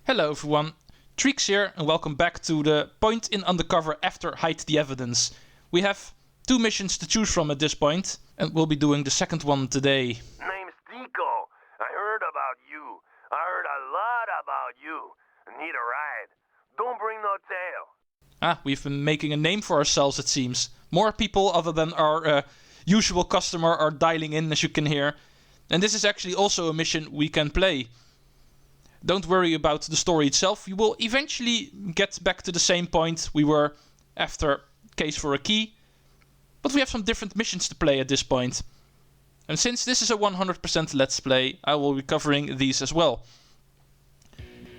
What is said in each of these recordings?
Hello everyone, Treecks here and welcome back to the point in Undercover after Hide the Evidence. We have two missions to choose from at this point and we'll be doing the second one today. Name's Ticco. I heard about you. I heard a lot about you. Need a ride. Don't bring no tail. We've been making a name for ourselves it seems. More people other than our usual customer are dialing in as you can hear. And this is actually also a mission we can play. Don't worry about the story itself, you will eventually get back to the same point we were after Case for a Key. But we have some different missions to play at this point. And since this is a 100% Let's Play, I will be covering these as well.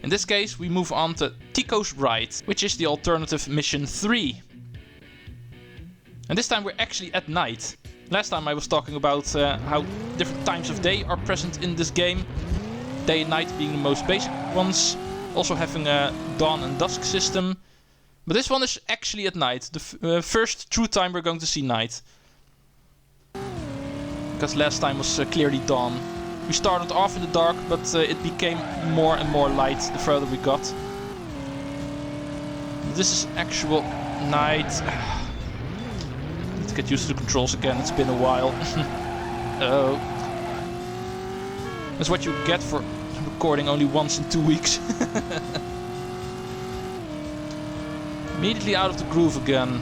In this case we move on to Ticco's Ride, which is the alternative mission 3. And this time we're actually at night. Last time I was talking about how different times of day are present in this game. Day and night being the most basic ones, also having a dawn and dusk system. But this one is actually at night, the first true time we're going to see night. Because last time was clearly dawn. We started off in the dark, but it became more and more light the further we got. This is actual night. Let's get used to the controls again, it's been a while. Oh. That's what you get for recording only once in 2 weeks. Immediately out of the groove again.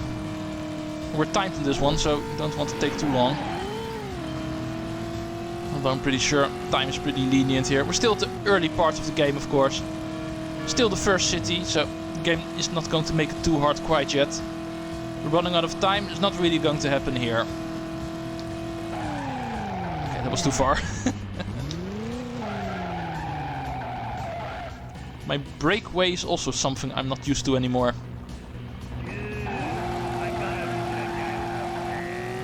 We're timed in this one, so don't want to take too long. Although I'm pretty sure time is pretty lenient here. We're still at the early part of the game, of course. Still the first city, so the game is not going to make it too hard quite yet. We're running out of time is not really going to happen here. Okay, that was too far. My breakaway is also something I'm not used to anymore.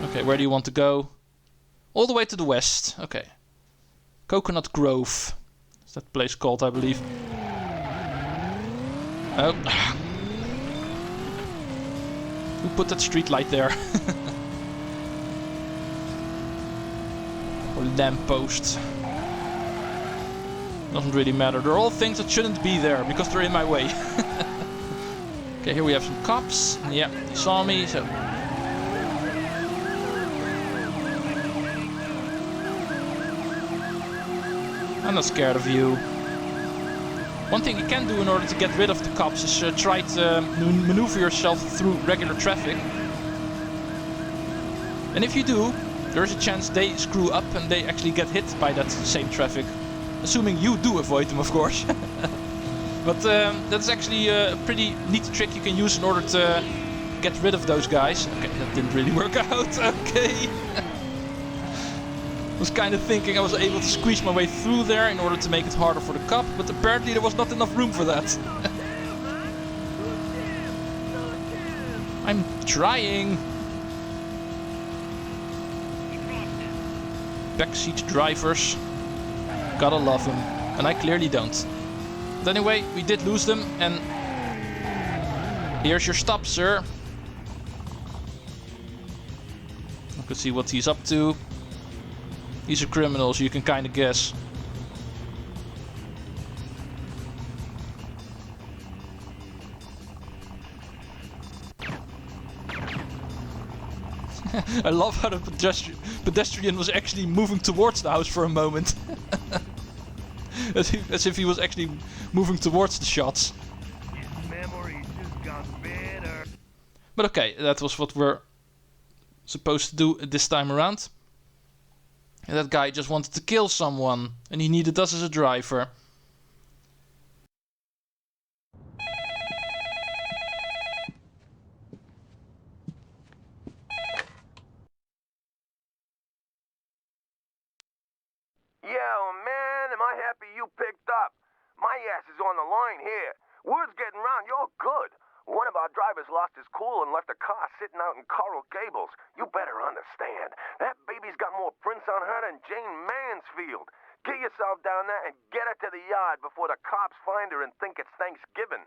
Okay, where do you want to go? All the way to the west. Okay. Coconut Grove. Is that place called, I believe. Oh. Who put that street light there? Or lamppost. Doesn't really matter. They're all things that shouldn't be there because they're in my way. Okay, here we have some cops. Yeah, they saw me, so... I'm not scared of you. One thing you can do in order to get rid of the cops is try to maneuver yourself through regular traffic. And if you do, there's a chance they screw up and they actually get hit by that same traffic. Assuming you do avoid them, of course. But that's actually a pretty neat trick you can use in order to get rid of those guys. Okay, that didn't really work out. Okay. I was kind of thinking I was able to squeeze my way through there in order to make it harder for the cop, but apparently there was not enough room for that. I'm trying. Backseat drivers. Gotta love them. And I clearly don't. But anyway, we did lose them and... Here's your stop, sir. I can see what he's up to. These are criminals, you can kinda guess. I love how the pedestrian was actually moving towards the house for a moment. As if he was actually moving towards the shots. His memory just got better. But okay, that was what we're supposed to do this time around. And that guy just wanted to kill someone, and he needed us as a driver. Yeah, man, am I happy you picked up. My ass is on the line here. Word's getting round, you're good. One of our drivers lost his cool and left a car sitting out in Coral Gables. You better understand. That baby's got more prints on her than Jane Mansfield. Get yourself down there and get her to the yard before the cops find her and think it's Thanksgiving.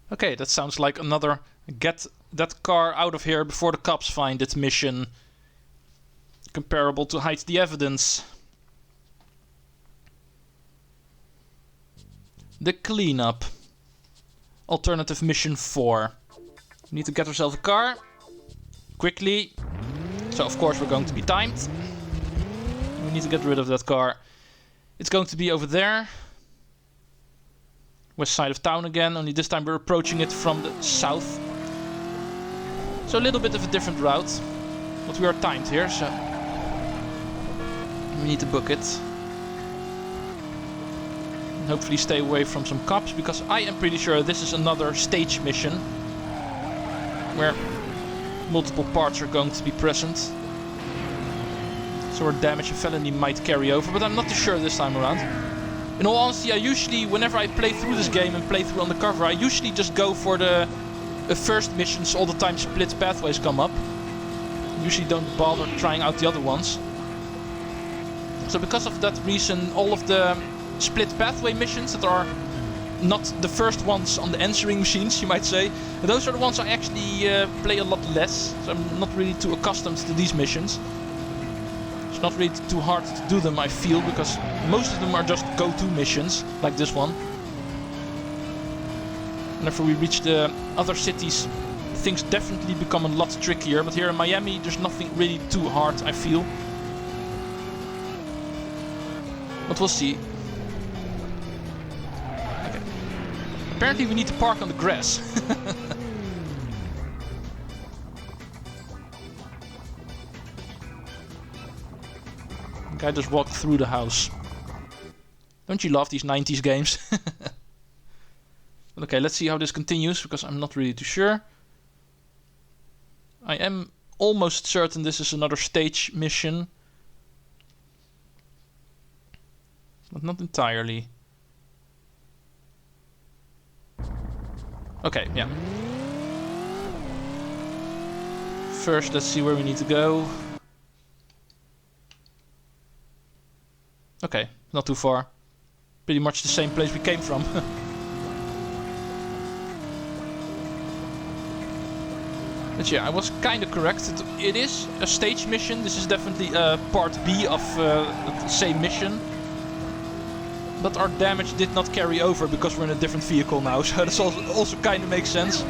Okay, that sounds like another get that car out of here before the cops find it mission. Comparable to Hide the Evidence. The cleanup. Alternative mission 4. We need to get ourselves a car. Quickly. So of course we're going to be timed. We need to get rid of that car. It's going to be over there. West side of town again, only this time we're approaching it from the south. So a little bit of a different route. But we are timed here, so we need to book it. And hopefully stay away from some cops, because I am pretty sure this is another stage mission where multiple parts are going to be present. So our damage and felony might carry over, but I'm not too sure this time around. In all honesty, I usually, whenever I play through this game and play through Undercover, I usually just go for the first missions all the time split pathways come up. I usually don't bother trying out the other ones. So because of that reason, all of the split pathway missions that are not the first ones on the answering machines, you might say, those are the ones I actually play a lot less. So I'm not really too accustomed to these missions. It's not really too hard to do them, I feel, because most of them are just go-to missions, like this one. Whenever we reach the other cities, things definitely become a lot trickier, but here in Miami there's nothing really too hard, I feel. But we'll see. Okay. Apparently we need to park on the grass. The guy just walked through the house. Don't you love these 90s games? Okay, let's see how this continues, because I'm not really too sure. I am almost certain this is another stage mission. But not entirely. Okay, yeah. First, let's see where we need to go. Okay, not too far. Pretty much the same place we came from. But yeah, I was kind of correct. It is a stage mission. This is definitely part B of the same mission. But our damage did not carry over because we're in a different vehicle now. So that also kind of makes sense.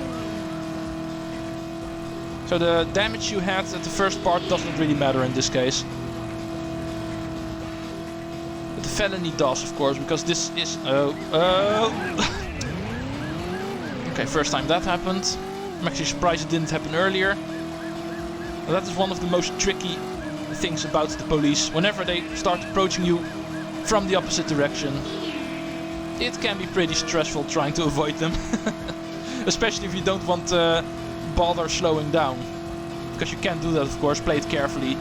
So the damage you had at the first part doesn't really matter in this case. But the felony does, of course, because this is... Okay, first time that happened. I'm actually surprised it didn't happen earlier. But that is one of the most tricky things about the police. Whenever they start approaching you from the opposite direction, it can be pretty stressful trying to avoid them. Especially if you don't want to bother slowing down. Because you can't do that, of course, play it carefully.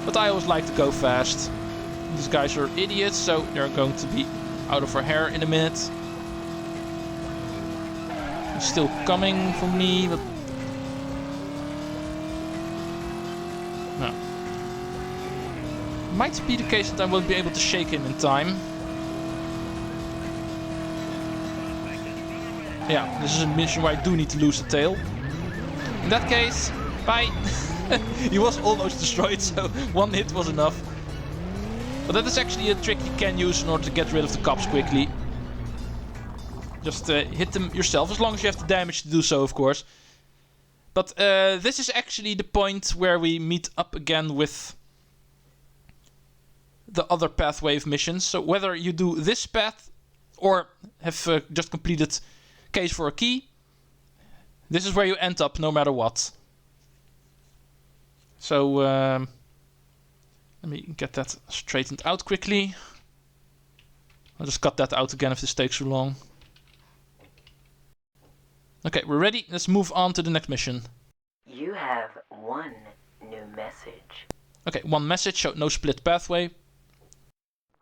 But I always like to go fast. These guys are idiots, so they're going to be out of our hair in a minute. He's still coming for me, but... no. Might be the case that I won't be able to shake him in time. Yeah, this is a mission where I do need to lose the tail. In that case, bye! He was almost destroyed, so one hit was enough. But that is actually a trick you can use in order to get rid of the cops quickly. Just hit them yourself, as long as you have the damage to do so, of course. But this is actually the point where we meet up again with the other pathway of missions. So whether you do this path or have just completed Case for a Key, this is where you end up no matter what. So let me get that straightened out quickly. I'll just cut that out again if this takes too long. Okay, we're ready. Let's move on to the next mission. You have one new message. Okay, one message, so no split pathway.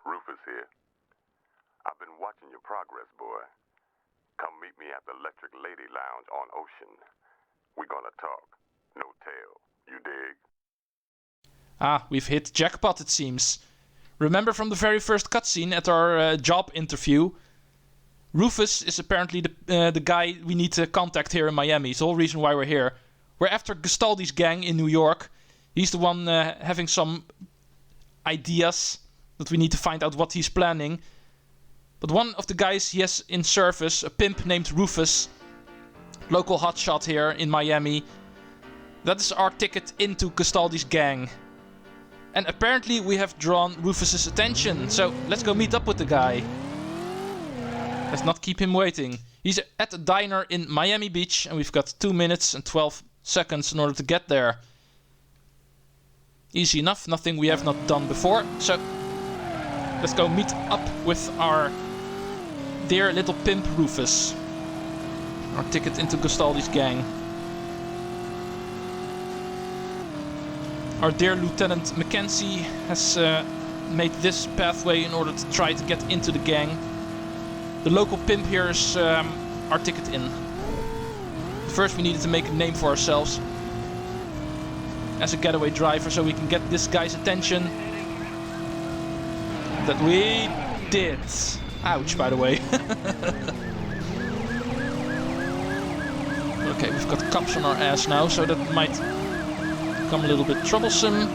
Rufus here. I've been watching your progress, boy. Come meet me at the Electric Lady Lounge on Ocean. We're gonna talk. No tail. You dig? Ah, we've hit jackpot, it seems. Remember from the very first cutscene at our job interview? Rufus is apparently the guy we need to contact here in Miami. It's the whole reason why we're here. We're after Gastaldi's gang in New York. He's the one having some ideas that we need to find out what he's planning. But one of the guys he has in service, a pimp named Rufus, local hotshot here in Miami, that is our ticket into Castaldi's gang. And apparently we have drawn Rufus's attention, so let's go meet up with the guy. Let's not keep him waiting. He's at a diner in Miami Beach, and we've got 2 minutes and 12 seconds in order to get there. Easy enough, nothing we have not done before, so let's go meet up with our dear little pimp Rufus. Our ticket into Castaldi's gang. Our dear Lieutenant Mackenzie has made this pathway in order to try to get into the gang. The local pimp here is our ticket in. First we needed to make a name for ourselves as a getaway driver so we can get this guy's attention. That we did. Ouch, by the way. Okay, we've got cops on our ass now, so that might become a little bit troublesome.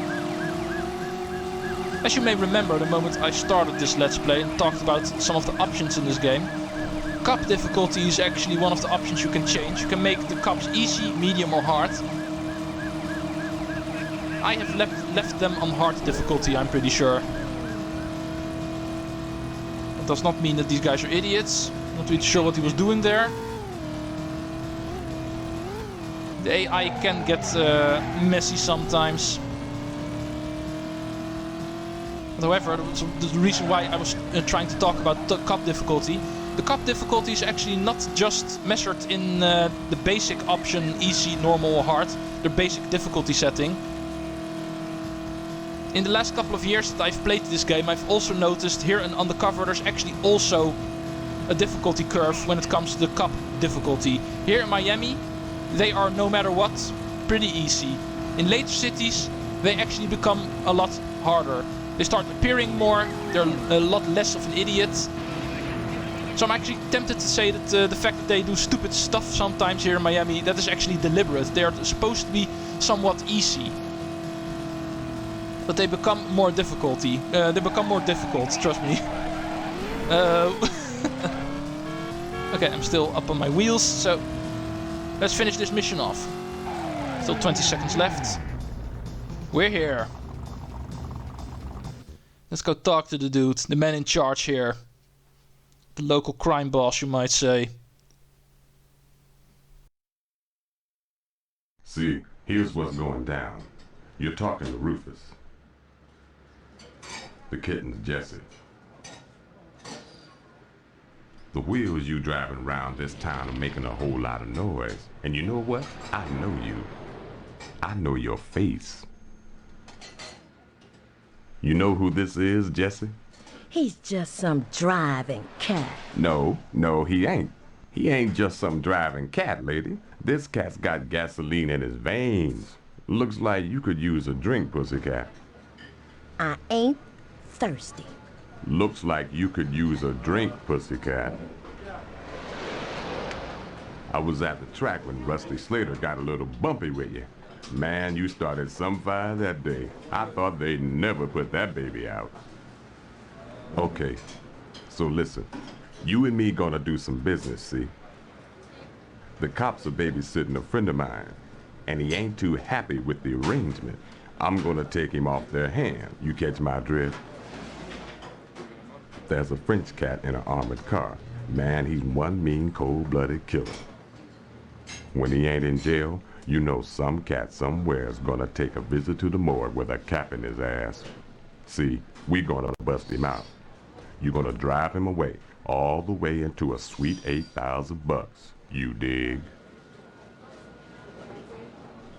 As you may remember, the moment I started this Let's Play and talked about some of the options in this game, cop difficulty is actually one of the options you can change. You can make the cops easy, medium or hard. I have left them on hard difficulty, I'm pretty sure. That does not mean that these guys are idiots. Not really sure what he was doing there. The AI can get messy sometimes. However, the reason why I was trying to talk about the cop difficulty. The cop difficulty is actually not just measured in the basic option, easy, normal or hard. The basic difficulty setting. In the last couple of years that I've played this game, I've also noticed here in Undercover there's actually also a difficulty curve when it comes to the cop difficulty. Here in Miami, they are, no matter what, pretty easy. In later cities, they actually become a lot harder. They start appearing more, they're a lot less of an idiot. So I'm actually tempted to say that the fact that they do stupid stuff sometimes here in Miami, that is actually deliberate. They are supposed to be somewhat easy. But they become more difficult, trust me. Okay, I'm still up on my wheels, so let's finish this mission off. Still 20 seconds left. We're here. Let's go talk to the dude, the man in charge here. The local crime boss, you might say. See, here's what's going down. You're talking to Rufus. The kitten's Jesse. The wheels you driving around this town are making a whole lot of noise. And you know what? I know you. I know your face. You know who this is, Jesse? He's just some driving cat. No, he ain't. He ain't just some driving cat, lady. This cat's got gasoline in his veins. Looks like you could use a drink, pussycat. I ain't thirsty. Looks like you could use a drink, pussycat. I was at the track when Rusty Slater got a little bumpy with you. Man, you started some fire that day. I thought they'd never put that baby out. Okay, so listen. You and me gonna do some business, see? The cops are babysitting a friend of mine, and he ain't too happy with the arrangement. I'm gonna take him off their hand. You catch my drift? There's a French cat in an armored car. Man, he's one mean, cold-blooded killer. When he ain't in jail, you know some cat somewhere is gonna take a visit to the morgue with a cap in his ass. See, we gonna bust him out. You gonna drive him away, all the way into a sweet $8,000. You dig?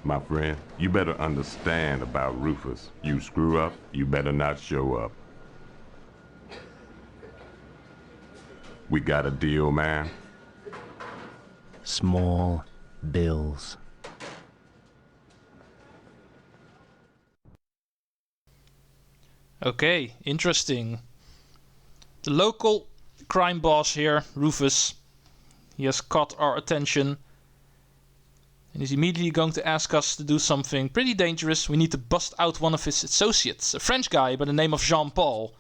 My friend, you better understand about Rufus. You screw up, you better not show up. We got a deal, man? Small bills. Okay, interesting. The local crime boss here, Rufus, he has caught our attention. And he's immediately going to ask us to do something pretty dangerous. We need to bust out one of his associates, a French guy by the name of Jean-Paul.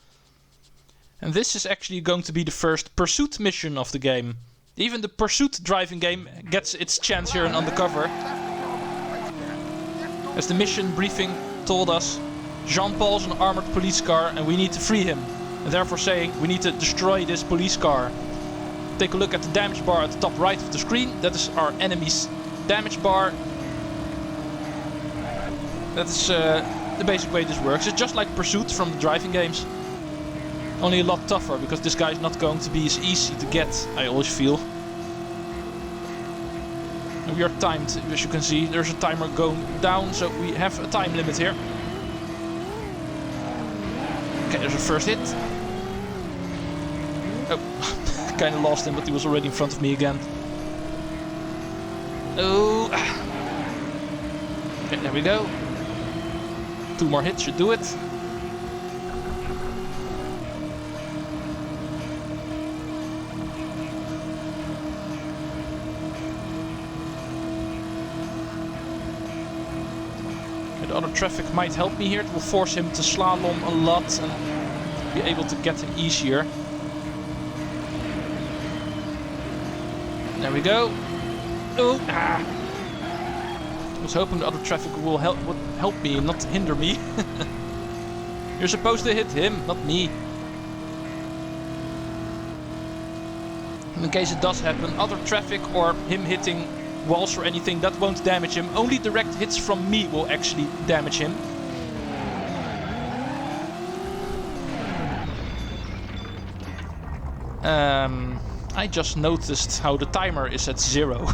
And this is actually going to be the first pursuit mission of the game. Even the pursuit driving game gets its chance here in Undercover. As the mission briefing told us, Jean-Paul's an armored police car and we need to free him. And therefore saying we need to destroy this police car. Take a look at the damage bar at the top right of the screen. That is our enemy's damage bar. That's the basic way this works. It's just like Pursuit from the driving games. Only a lot tougher, because this guy is not going to be as easy to get, I always feel. And we are timed, as you can see. There's a timer going down, so we have a time limit here. Okay, there's a first hit. Oh, I kinda lost him, but he was already in front of me again. Oh. Okay, there we go. 2 more hits should do it. The other traffic might help me here. It will force him to slalom a lot and be able to get him easier. There we go. Oh, I was hoping the other traffic would help me and not hinder me. You're supposed to hit him, not me. In case it does happen, other traffic or him hitting walls or anything, that won't damage him. Only direct hits from me will actually damage him. I just noticed how the timer is at 0.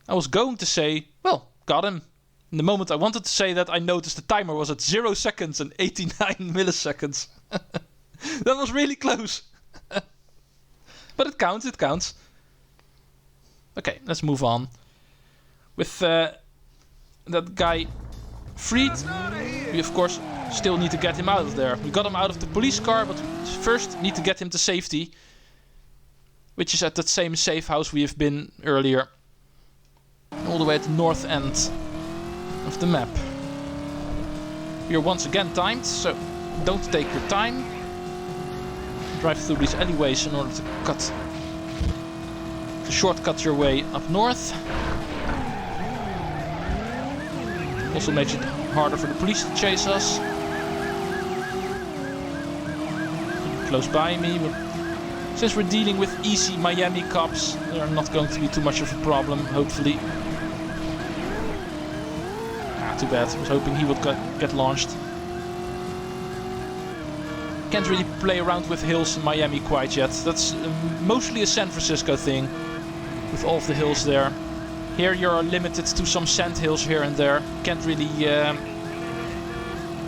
I was going to say, well, got him. In the moment I wanted to say that, I noticed the timer was at 0 seconds and 89 milliseconds. That was really close. But it counts, it counts. Okay, let's move on. With that guy freed, we of course still need to get him out of there. We got him out of the police car, but we first need to get him to safety. Which is at that same safe house we have been earlier. All the way at the north end of the map. We are once again timed, so don't take your time. Drive through these alleyways in order to shortcut your way up north. Also makes it harder for the police to chase us. Close by me, but since we're dealing with easy Miami cops, they're not going to be too much of a problem, hopefully. Too bad, I was hoping he would get launched. Can't really play around with hills in Miami quite yet. That's mostly a San Francisco thing, with all of the hills there. Here you're limited to some sand hills here and there. Can't really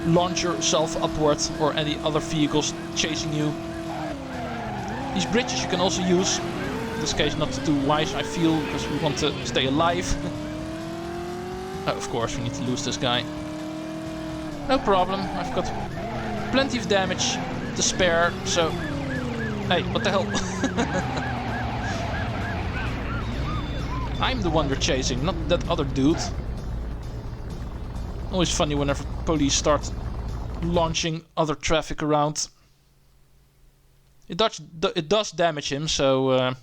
launch yourself upward or any other vehicles chasing you. These bridges you can also use. In this case not too wise, I feel, because we want to stay alive. Oh, of course we need to lose this guy. No problem, I've got plenty of damage to spare, so... Hey, what the hell? I'm the one they're chasing, not that other dude. Always funny whenever police start launching other traffic around. It does damage him, so...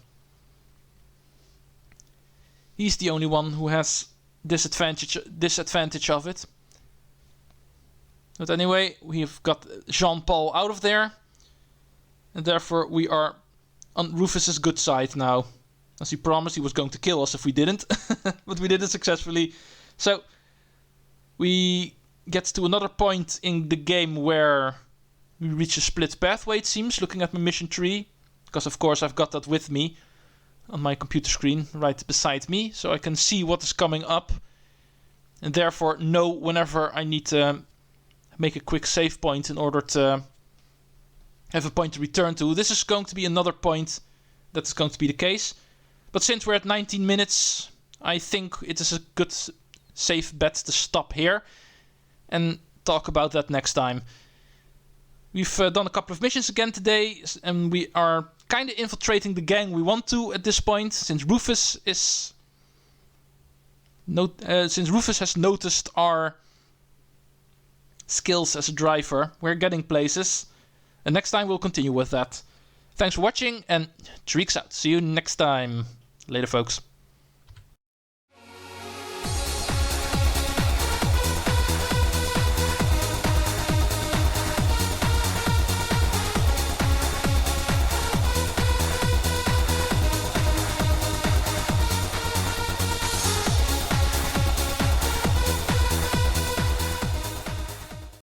he's the only one who has disadvantage of it. But anyway, we've got Jean-Paul out of there. And therefore we are on Rufus's good side now. As he promised, he was going to kill us if we didn't. But we did it successfully. So we get to another point in the game where we reach a split pathway, it seems, looking at my mission tree. Because of course I've got that with me on my computer screen right beside me. So I can see what is coming up. And therefore know whenever I need to make a quick save point in order to have a point to return to. This is going to be another point that's going to be the case. But since we're at 19 minutes, I think it is a good safe bet to stop here and talk about that next time. We've done a couple of missions again today, and we are kind of infiltrating the gang we want to at this point, since Rufus is since Rufus has noticed our skills as a driver. We're getting places. And next time we'll continue with that. Thanks for watching and Treecks out. See you next time. Later, folks.